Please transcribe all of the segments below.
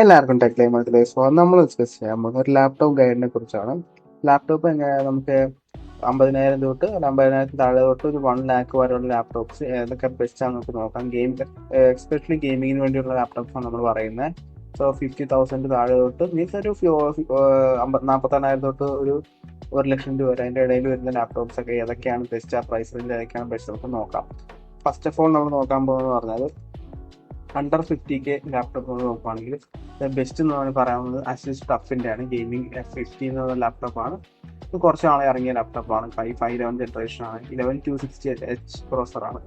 എല്ലാവർക്കും ടെക് ലൈമത്തിലേക്ക് സ്വാഗതം. നമ്മൾ ഡിസ്കസ് ചെയ്യാൻ പോകുന്നത് ഒരു ലാപ്ടോപ്പ് ഗൈഡിനെ കുറിച്ചാണ്. ലാപ്ടോപ്പ് എങ്ങനെ നമുക്ക് 50,000 തൊട്ട് അല്ല 50,000 താഴെ തൊട്ട് ഒരു 1 lakh വരെയുള്ള ലാപ്ടോപ്സ് ഏതൊക്കെ ബെസ്റ്റ് ആണെന്ന് നമുക്ക് നോക്കാം. എസ്പെഷ്യലി ഗെയിമിങ്ങിന് വേണ്ടിയുള്ള ലാപ്ടോപ്സ് ആണ് നമ്മൾ പറയുന്നത്. സോ 50,000 താഴെ തൊട്ട് മീൻസ് ഒരു 48,000 തൊട്ട് ഒരു 1 ലക്ഷം രൂപ വരെ അതിൻ്റെ ഇടയിൽ വരുന്ന ലാപ്ടോപ്സ് ഒക്കെ ഏതൊക്കെയാണ് ബെസ്റ്റ്, ആ പ്രൈസ് റേഞ്ച് ഏതൊക്കെയാണ് ബെസ്റ്റ് നമുക്ക് നോക്കാം. ഫസ്റ്റ് ഓഫ് ഓൾ നമ്മൾ നോക്കാൻ പോകുന്നത് പറഞ്ഞാൽ അണ്ടർ 50K ലാപ്ടോപ്പ് നമ്മൾ നോക്കുകയാണെങ്കിൽ ബെസ്റ്റ് എന്ന് പറഞ്ഞാൽ പറയാവുന്നത് അസിസ് ടഫിൻ്റെ ആണ്. ഗെയിമിംഗ് F50 എന്ന് പറയുന്ന ലാപ്ടോപ്പാണ്. ഇത് കുറച്ച് നാളെ ഇറങ്ങിയ ലാപ്ടോപ്പാണ്. 511 ജനറേഷൻ ആണ്. 11260H പ്രോസറാണ്.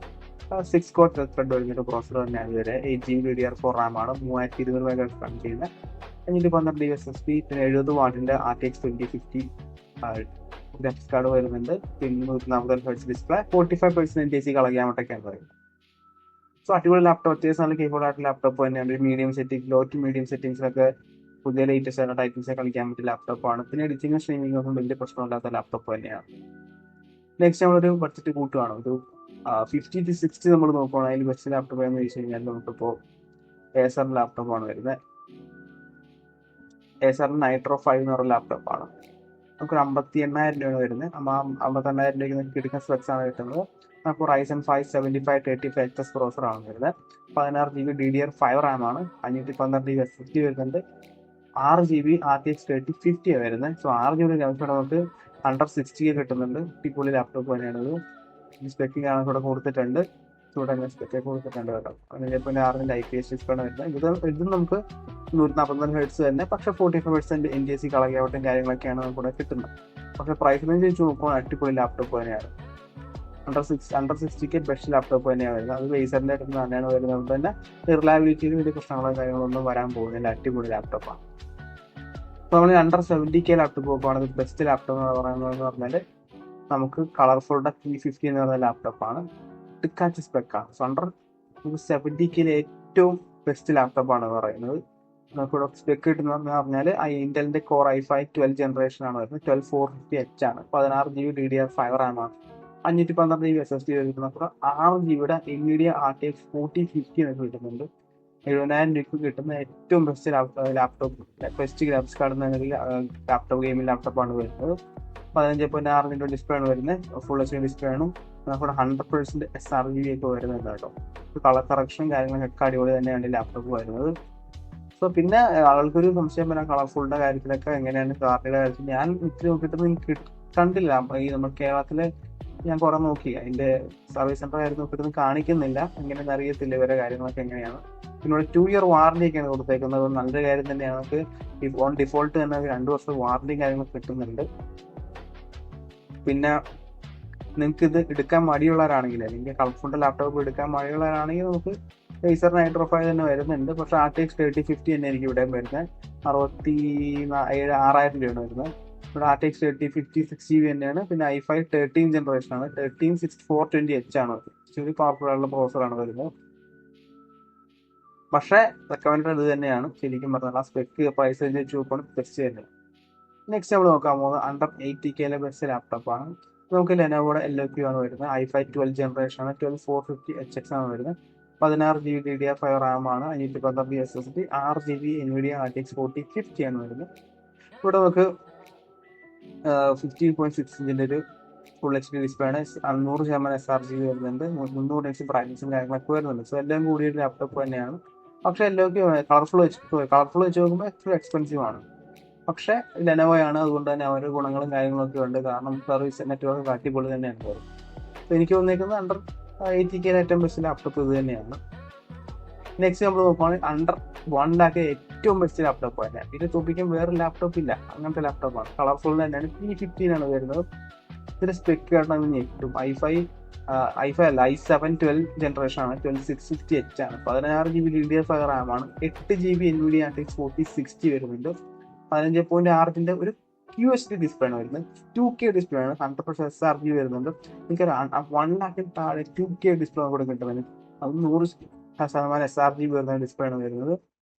6 കോർ ത്രെഡ് വരുന്നൊരു പ്രോസർ തന്നെയാണ് ഇതുവരെ. 8GB DDR4 RAM ആണ്. 3200 മെഗാഹെർട്സ് റൺ ചെയ്യുന്നത്. 512 SSD, പിന്നെ 70 വാട്ടിന്റെ RTX 2050 ഗ്രാഫിക്സ് കാർഡ് വരുന്നുണ്ട്. പിന്നെ 140 Hz ഡിസ്പ്ലേ, 45% AC കളർ ക്യാമറയൊക്കെയാണ് പറയുന്നത്. സോ അടിപൊളി ലാപ്ടോപ്പ്, അത്യാവശ്യം നല്ല കീബോർഡ് ആയിട്ടുള്ള ലാപ്ടോപ്പ് തന്നെയാണ്. ഒരു medium setting, low to medium സെറ്റിംഗ്സിലൊക്കെ പുതിയ ലേറ്റസ്റ്റ് ആയിട്ടുള്ള ടൈറ്റിൽസ് കളിക്കാൻ പറ്റിയ ലാപ്ടോപ്പാണ്. പിന്നെ എഡിറ്റിംഗും സ്ട്രീമിംഗും ഒന്നും വലിയ പ്രശ്നമില്ലാത്ത ലാപ്ടോപ്പ് തന്നെയാണ്. നെക്സ്റ്റ് നമ്മളൊരു ബഡ്ജറ്റ് കൂട്ടുകയാണ്. ഒരു 50 to 60 നമ്മൾ നോക്കുകയാണെങ്കിൽ അതിൽ ബെസ്റ്റ് ലാപ്ടോപ്പ് എന്ന് ചോദിച്ചു കഴിഞ്ഞാൽ നമുക്കിപ്പോൾ ഏസർ ലാപ്ടോപ്പാണ് വരുന്നത്. ഏസർ നൈട്രോ 5 എന്ന് പറയുന്ന ലാപ്ടോപ്പാണ്. നമുക്കൊരു 58,000 രൂപയാണ് വരുന്നത്. 58,000 രൂപയ്ക്ക് നമുക്ക് കിട്ടുന്ന സ്പെക്സ് ആണ് കിട്ടുന്നത്. നമുക്ക് Ryzen 5 7535 പ്രോസറാണ് വരുന്നത്. 16GB DDR5 RAM ആണ്. 512GB SSD വരുന്നുണ്ട്. 6GB RTX 3050 വരുന്നത്. സോ 6GB ഗ്രാഫിക്സ് നമുക്ക് അണ്ടർ 60K കിട്ടുന്നുണ്ട്. അടിപൊളി ലാപ്ടോപ്പ് തന്നെയാണ് ഇത്. സ്പെക്കിംഗ് ആണ് ഇവിടെ കൊടുത്തിട്ടുണ്ട്. ഇവിടെ സ്പെക്കൊക്കെ കൊടുത്തിട്ടുണ്ട് കേട്ടോ. പിന്നെ 6 IPS ഡിസ്പ്ലേ വരുന്നത്. ഇതും നമുക്ക് 144 ഹെർട്സ് തന്നെ, പക്ഷെ 45% NTSC കളകയാവട്ടും കാര്യങ്ങളൊക്കെയാണ് നമുക്ക് കിട്ടുന്നത്. പക്ഷെ പ്രൈസ് റേഞ്ച് വെച്ച് നോക്കുമ്പോൾ അടിപൊളി ലാപ്ടോപ്പ് തന്നെയാണ്. അണ്ടർ 60K ബെസ്റ്റ് ലാപ്ടോപ്പ് തന്നെയാണ് വരുന്നത്. അത് റേസറിന്റെ അടുത്ത് തന്നെയാണ് വരുന്നത്. അതുകൊണ്ട് തന്നെ റിലയബിലിറ്റിയിൽ വലിയ പ്രശ്നങ്ങളോ കാര്യങ്ങളൊന്നും വരാൻ പോകുന്നില്ല. അടിപൊളി ലാപ്ടോപ്പാണ്. അപ്പോൾ നമ്മൾ അണ്ടർ 70K ലാപ്ടോപ്പാണ് ബെസ്റ്റ് ലാപ്ടോപ്പ് എന്ന് പറഞ്ഞാൽ നമുക്ക് കളർഫുളുടെ 350 എന്ന് പറയുന്ന ലാപ്ടോപ്പാണ്. ടിക്കാച്ച് സ്പെക്കാണ്. സോ അണ്ടർ 70K ഏറ്റവും ബെസ്റ്റ് ലാപ്ടോപ്പാണ് പറയുന്നത്. നമുക്കിവിടെ സ്പെക്ക് കിട്ടുന്ന പറഞ്ഞാൽ ഇന്റലിന്റെ കോർ i5 12 ജനറേഷൻ ആണ് വരുന്നത്. 12450H ആണ്. 16GB DDR5 RAM ആണ്. 512GB SSD വരുന്നത്. 6GB NVIDIA RTX 4050 എന്നൊക്കെ കിട്ടുന്നുണ്ട്. 70,000 രൂപയ്ക്ക് കിട്ടുന്ന ഏറ്റവും best laptop, best graphics card laptop gaming ലാപ്ടോപ്പാണ് വരുന്നത്. 15.6 ഡിസ്പ്ലേ ആണ് വരുന്നത്. ഫുൾ HD ഡിസ്പ്ലേ ആണ്. നമുക്കിവിടെ 100% sRGB ഒക്കെ വരുന്നുണ്ട് കേട്ടോ. കളർ കറക്ഷനും കാര്യങ്ങളൊക്കെ അടിപൊളി തന്നെയാണ് ലാപ്ടോപ്പ് വരുന്നത്. സോ പിന്നെ ആൾക്കൊരു സംശയം വരാം കളർഫുളിന്റെ കാര്യത്തിലൊക്കെ എങ്ങനെയാണ് കാർഡിന്റെ കാര്യത്തിൽ. ഞാൻ ഇത്തിരി നോക്കിയിട്ട് കണ്ടില്ല. ഈ നമ്മുടെ കേരളത്തില് ഞാൻ കുറെ നോക്കി, അതിന്റെ സർവീസ് സെന്റർ കാര്യം നോക്കിയിട്ടൊന്നും കാണിക്കുന്നില്ല. എങ്ങനെയെന്ന് അറിയത്തില്ല ഇവരെ കാര്യങ്ങളൊക്കെ എങ്ങനെയാണ്. പിന്നെ 2 year വാറന്റി ഒക്കെയാണ് കൊടുത്തേക്കുന്നത്. നല്ലൊരു കാര്യം തന്നെയാണ്. നമുക്ക് ഓൺ ഡിഫോൾട്ട് തന്നെ 2 വർഷം വാറന്റിയും കാര്യങ്ങളൊക്കെ കിട്ടുന്നുണ്ട്. പിന്നെ നിങ്ങൾക്ക് ഇത് എടുക്കാൻ മടിയുള്ളവരാണെങ്കിൽ, അല്ലെങ്കിൽ കളർഫുൾ ലാപ്ടോപ്പ് എടുക്കാൻ മടിയുള്ളവരാണെങ്കിൽ നമുക്ക് Acer Nitro 5 തന്നെ വരുന്നുണ്ട്. പക്ഷെ RTX 3050 തന്നെ എനിക്ക് ഇവിടെ വരുന്നത്. 67,000 രൂപയാണ് വരുന്നത്. ഇവിടെ RTX 3050 6GB തന്നെയാണ്. പിന്നെ i5 13 ജനറേഷൻ ആണ്. 13420H ആണ്. ഇച്ചിരി പവർഫുൾ ആയിട്ടുള്ള പ്രോസറാണ് വരുന്നത്. പക്ഷേ റെക്കമെൻഡ് ഇത് തന്നെയാണ് ശരിക്കും പറഞ്ഞാൽ. സ്പെക്ക് പ്രൈസ് വെച്ച് നോക്കുമ്പോൾ ബെസ്റ്റ് തന്നെയാണ്. നെക്സ്റ്റ് നമ്മൾ നോക്കാൻ പോകുന്നത് അണ്ടർ 80K ബെസ്റ്റ് ലാപ്ടോപ്പാണ്. നമുക്ക് ലെനോവോയുടെ LOQ ആണ് വരുന്നത്. i5 12 ജനറേഷൻ ആണ്. 12450HX ആണ് വരുന്നത്. 16GB DDR5 RAM ആണ്. 512GB SSD, 6GB NVIDIA RTX 4050 ആണ് വരുന്നത്. ഇവിടെ നമുക്ക് 15.6 ഇഞ്ചിന്റെ ഒരു ഫുൾ HD ഡിസ്പ്ലേ ആണ്. 100% sRGB വരുന്നുണ്ട്. 300 ബ്രൈറ്റ്നസും കാര്യങ്ങളൊക്കെ വരുന്നുണ്ട്. സോ എല്ലാം കൂടിയ ഒരു ലാപ്ടോപ്പ് തന്നെയാണ്. പക്ഷെ LOQ കളർഫുൾ വെച്ച് നോക്കുമ്പോൾ എത്ര എക്സ്പെൻസീവ് ആണ്. പക്ഷെ ലെനോവോയാണ്, അതുകൊണ്ട് തന്നെ അവരുടെ ഗുണങ്ങളും കാര്യങ്ങളൊക്കെ ഉണ്ട്. കാരണം സർവീസ് നെറ്റ്വർക്ക് അടിപൊളി തന്നെയാണ് പോകുന്നത്. അപ്പോൾ എനിക്ക് തോന്നിയിരിക്കുന്നത് അണ്ടർ 80K ഏറ്റവും ബെസ്റ്റ് ലാപ്ടോപ്പ് ഇത് തന്നെയാണ്. നെക്സ്റ്റ് നമ്മൾ നോക്കുകയാണെങ്കിൽ അണ്ടർ 1 lakh ഏറ്റവും ബെസ്റ്റ് ലാപ്ടോപ്പ് തന്നെയാണ്. ഇത് തോപ്പിക്കാൻ വേറെ ലാപ്ടോപ്പ് ഇല്ല, അങ്ങനത്തെ ലാപ്ടോപ്പാണ്. കളർഫുൾ തന്നെയാണ്. P15 ആണ് വരുന്നത്. ഇതിന്റെ സ്പെക്ക് കാരണം ഞെട്ടും. i5 അല്ല, i7 12 ജനറേഷൻ ആണ്. 12650H ആണ്. 16GB DDR5 RAM ആണ്. 8GB NVIDIA RTX 4060 വരുന്നുണ്ട്. 15.6 ഒരു QHD ഡിസ്പ്ലേ ആണ് വരുന്നത്. 2K ഡിസ്പ്ലേ ആണ്. 100% sRGB വരുന്നുണ്ട്. എനിക്ക് 1 lakh താഴെ 2K ഡിസ്പ്ലേ കൂടെ കിട്ടുന്നത്. അത് 100% sRGB വരുന്ന ഡിസ്പ്ലേ ആണ് വരുന്നത്.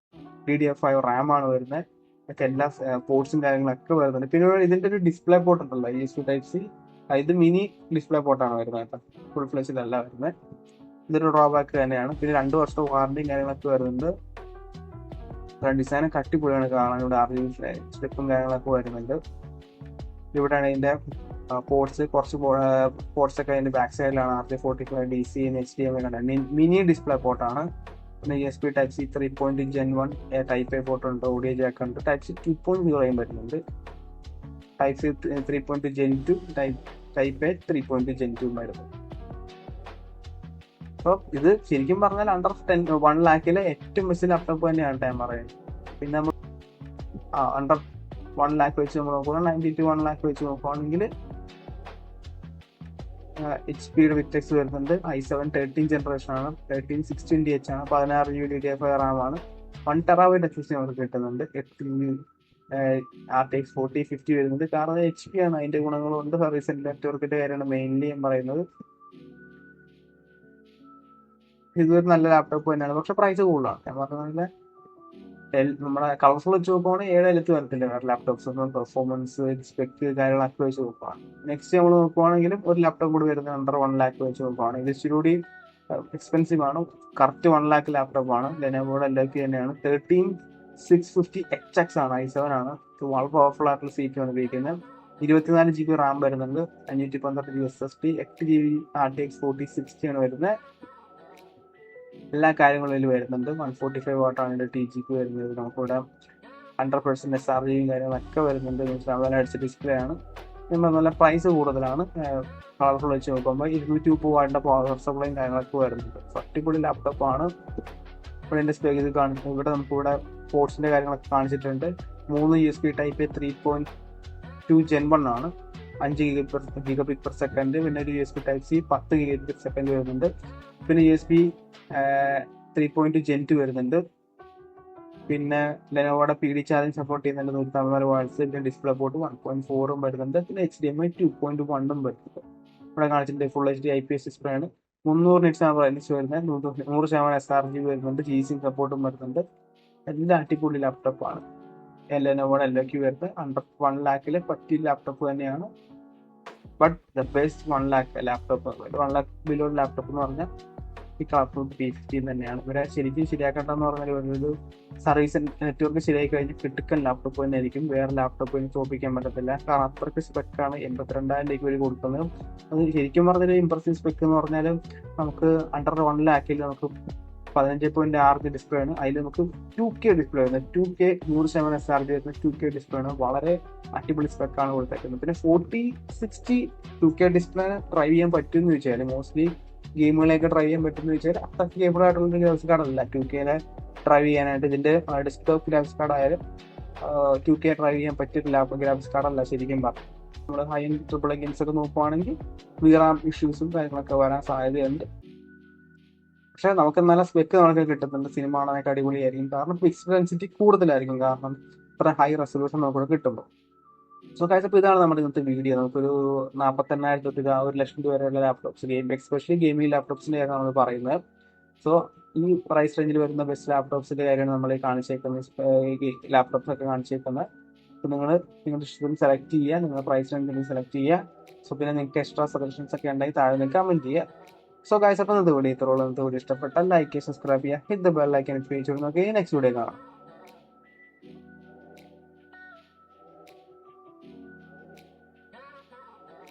DDR5 RAM ആണ് വരുന്നത്. ഒക്കെ എല്ലാ പോർട്സും കാര്യങ്ങളൊക്കെ വരുന്നുണ്ട്. പിന്നെ ഇതിന്റെ ഒരു ഡിസ്പ്ലേ പോർട്ട് ഉണ്ടല്ലോ, USB Type-C, ഇത് മിനി ഡിസ്പ്ലേ പോർട്ടാണ് വരുന്നത് കേട്ടോ. ഫുൾ ഫ്ലെഷിലല്ല വരുന്നത്. ഇതൊരു ഡ്രോബാക്ക് തന്നെയാണ്. പിന്നെ 2 വർഷത്തെ വാറന്റിയും കാര്യങ്ങളൊക്കെ വരുന്നുണ്ട്. ഡിസൈൻ കട്ടിപ്പൊളിയാണ് കാണാൻ. ഇവിടെ ആർജിബി സ്ട്രിപ്പും കാര്യങ്ങളൊക്കെ വരുന്നുണ്ട്. ഇവിടെയാണ് ഇതിന്റെ പോർട്സ്, കുറച്ച് പോർട്സ് ഒക്കെ അതിന്റെ ബാക്ക് സൈഡിലാണ്. RJ45 DC HDMI കണ്ടത് മിനി ഡിസ്പ്ലേ പോർട്ടാണ്. പിന്നെ USB Type-C 3.2 Gen 1 Type-A port ഉണ്ട്, ഓഡിയോ ജാക്ക് ഉണ്ട്. Type-C 2.0 വരുന്നുണ്ട്. Type-C 3.2 Gen 2 Type-A 3.2 Gen 2 വരുന്നു. അപ്പോൾ ഇത് ശരിക്കും പറഞ്ഞാൽ അണ്ടർ 1 lakhിലെ ഏറ്റവും ബെസ്റ്റ് ലാപ്ടോപ്പ് തന്നെയാണ് ഞാൻ പറയുന്നത്. പിന്നെ നമ്മൾ അണ്ടർ 1 lakh വെച്ച് നമ്മൾ നോക്കുകയാണെങ്കിൽ 90 to 1 lakh വെച്ച് നോക്കുകയാണെങ്കിൽ HP വിക്ടെക്സ് വരുന്നുണ്ട്. i7 13 ജനറേഷൻ ആണ്. 13620H ആണ്. 16GB DDR5 RAM ആണ്. 1 TB SSD നമുക്ക് കിട്ടുന്നുണ്ട്. 8GB RTX 4050 വരുന്നുണ്ട്. കാരണം HP ആണ്, അതിന്റെ ഗുണങ്ങളുണ്ട്. സർവീസ് നെറ്റ്വർക്കിന്റെ കാര്യമാണ് മെയിൻലി ഞാൻ പറയുന്നത്. ഇതൊരു നല്ല ലാപ്ടോപ്പ് തന്നെയാണ്, പക്ഷെ പ്രൈസ് കൂടുതലാണ്. ഞാൻ പറഞ്ഞ നമ്മുടെ കളർഫുൾ വെച്ച് നോക്കുവാണെങ്കിൽ 7 വരത്തില്ല വേറെ ലാപ്ടോപ്സ്. പെർഫോമൻസ് സ്പെക്ക് കാര്യങ്ങളൊക്കെ വെച്ച് നോക്കുവാണ്. നെക്സ്റ്റ് നമ്മൾ നോക്കുവാണെങ്കിലും ഒരു ലാപ്ടോപ്പ് കൂടി വരുന്നത് അണ്ടർ 1 lakh വെച്ച് നോക്കുവാണെങ്കിൽ ഇച്ചിരി കൂടി എക്സ്പെൻസീവ് ആണ്. കറക്റ്റ് 1 lakh ലാപ്ടോപ്പ് ആണ്. ലെനോവോയുടെ LK തന്നെയാണ്. 13650HX ആണ്. i7 ആണ്. വളരെ പവർഫുൾ ആയിട്ടുള്ള CPU ആണ് ഉപയോഗിക്കുന്നത്. 24GB RAM വരുന്നുണ്ട്. 512GB SSD, 8GB RTX 4060 ആണ് വരുന്നത്. എല്ലാ കാര്യങ്ങളും വരുന്നുണ്ട്. 145 വാട്ടാണ് ഇതിന്റെ TGP വരുന്നത്. നമുക്കിവിടെ 100% SRGയും കാര്യങ്ങളൊക്കെ വരുന്നുണ്ട്. 100 ഡിസ്പ്ലേ ആണ്. നല്ല പ്രൈസ് കൂടുതലാണ്. കളർഫുൾ വെച്ച് നോക്കുമ്പോൾ 230 വാട്ടിന്റെ പവർ സപ്ലൈയും കാര്യങ്ങളൊക്കെ വരുന്നുണ്ട്. അടിപൊളി ലാപ്ടോപ്പ് ആണ്. ഇവിടെ ഇതിന്റെ സ്പെക്ക് ഇത് കാണിക്കുന്നത്. ഇവിടെ നമുക്കിവിടെ പോർട്സിന്റെ കാര്യങ്ങളൊക്കെ കാണിച്ചിട്ടുണ്ട്. 3 USB Type-A 3.2 Gen 1 ആണ്. 5 Gbps. പിന്നെ ഒരു USB Type-C 10 Gbps വരുന്നുണ്ട്. പിന്നെ USB 3.2 Gen 2 വരുന്നുണ്ട്. പിന്നെ ലെനോവോയുടെ PD ചാർജിങ് സപ്പോർട്ട് ചെയ്യുന്നുണ്ട്. 154 വാട്ട്സ്. പിന്നെ ഡിസ്പ്ലേ പോർട്ട് 1.4 വരുന്നുണ്ട്. പിന്നെ HDMI 2.1 വരുന്നുണ്ട്. ഇവിടെ കാണിച്ചിട്ടുണ്ട് ഫുൾ HD IPS ഡിസ്പ്ലേ ആണ്. 300 nits ആണ് ബ്രൈറ്റ്നസ് വരുന്നത്. 100% SRG വരുന്നുണ്ട്. G-Sync സപ്പോർട്ടും വരുന്നുണ്ട്. എല്ലാം അടിപൊളി ലാപ്ടോപ്പാണ്. ലെനോവോയുടെ LK വരുന്നത് അണ്ടർ 1 lakhിലെ പറ്റിയ ലാപ്ടോപ്പ് തന്നെയാണ്. But the best 1 lakh laptop, 1 lakh below laptop എന്ന് പറഞ്ഞാൽ ഈ കളർഫുൾ P15 തന്നെയാണ്. ഇവരെ ശരിക്കും ശരിയാക്കേണ്ടതെന്ന് പറഞ്ഞാൽ ഒരു സർവീസ് നെറ്റ്വർക്ക് ശരിയായി കഴിഞ്ഞ് കിട്ടുക്കൻ ലാപ്ടോപ്പ് തന്നെ ആയിരിക്കും. വേറെ ലാപ്ടോപ്പ് തോപ്പിക്കാൻ പറ്റത്തില്ല. കാരണം അത്രയ്ക്ക് സ്പെക്കാണ് 82,000 രൂപയ്ക്ക് വരെ കൊടുക്കുന്നത്. അത് ശരിക്കും പറഞ്ഞൊരു ഇംപ്രസീവ് സ്പെക്ക് എന്ന് പറഞ്ഞാൽ നമുക്ക് അണ്ടർ 1 lakhിൽ നമുക്ക് 15.6 ഡിസ്പ്ലേ ആണ്. അതിൽ നമുക്ക് 2K ഡിസ്പ്ലേ വരുന്നത്. 2K 100% SRG വരുന്ന 2K ഡിസ്പ്ലേ ആണ്. വളരെ അടിപൊളി സ്പെക്കാണ് കൊടുത്തേക്കുന്നത്. പിന്നെ 4060 2K ഡിസ്പ്ലേ ഡ്രൈവ് ചെയ്യാൻ പറ്റുമെന്ന് ചോദിച്ചാൽ മോസ്റ്റ്ലി ഗെയിമുകളെയൊക്കെ ഡ്രൈവ് ചെയ്യാൻ പറ്റുമെന്ന് ചോദിച്ചാൽ അത്ര കേബിൾ ആയിട്ടുള്ള ഗ്രാഫിക്സ് കാർഡല്ല 2Kനെ ഡ്രൈവ് ചെയ്യാനായിട്ട്. ഇതിന്റെ ഡെസ്ക്ടോപ്പ് ഗ്രാഫിക്സ് കാർഡ് ആയാലും 2K ഡ്രൈവ് ചെയ്യാൻ പറ്റിയിട്ടില്ല. ഗ്രാഫിക്സ് കാർഡല്ല ശരിക്കും പറഞ്ഞു. നമ്മൾ ഹൈ എൻഡ് ട്രിപ്പിൾ ഗെയിംസ് ഒക്കെ നോക്കുവാണെങ്കിൽ VRAM ഇഷ്യൂസും കാര്യങ്ങളൊക്കെ വരാൻ സാധ്യതയുണ്ട്. പക്ഷെ നമുക്ക് നല്ല സ്പെക്ക് നമുക്ക് കിട്ടുന്നുണ്ട്. സിനിമ കാണാനായിട്ട് അടിപൊളിയായിരിക്കും. കാരണം പിക്സൽ ഡെൻസിറ്റി കൂടുതലായിരിക്കും. കാരണം ഇത്ര ഹൈ റെസൊല്യൂഷൻ നമുക്ക് കിട്ടുമ്പോൾ. സോ ഗൈസ്, അപ്പോൾ ഇതാണ് നമ്മുടെ ഇന്നത്തെ വീഡിയോ. നമുക്കൊരു 48,000 തൊട്ട് 1,00,000 രൂപ വരെയുള്ള ലാപ്ടോപ്സ്, എസ്പെഷ്യലി ഗെയിമിംഗ് ലാപ്ടോപ്സിന്റെ കാര്യമാണ് നമ്മൾ പറയുന്നത്. സോ ഈ പ്രൈസ് റേഞ്ചിൽ വരുന്ന ബെസ്റ്റ് ലാപ്ടോപ്സിന്റെ കാര്യമാണ് നമ്മൾ കാണിച്ചേക്കുന്നത്. ലാപ്ടോപ്സ് ഒക്കെ കാണിച്ചേക്കുന്നത്. അപ്പോൾ നിങ്ങളുടെ ഇഷ്ടത്തിന് സെലക്ട് ചെയ്യുക. നിങ്ങളുടെ പ്രൈസ് റേഞ്ചിൽ സെലക്ട് ചെയ്യുക. സോ പിന്നെ നിങ്ങൾക്ക് എക്സ്ട്രാ സജഷൻസ് ഒക്കെ ഉണ്ടെങ്കിൽ താഴെ നിന്ന് കമന്റ് ചെയ്യുക. സോ ഗൈസ്, അപ്പോൾ ഇന്നത്തെ വീഡിയോ ഇത്രയുള്ള. ഇഷ്ടപ്പെട്ടാൽ ലൈക്ക് ചെയ്യുക, സബ്സ്ക്രൈബ് ചെയ്യുക, hit the bell icon click ചെയ്ത് നോക്കി നെക്സ്റ്റ് വീഡിയോ കാണാം.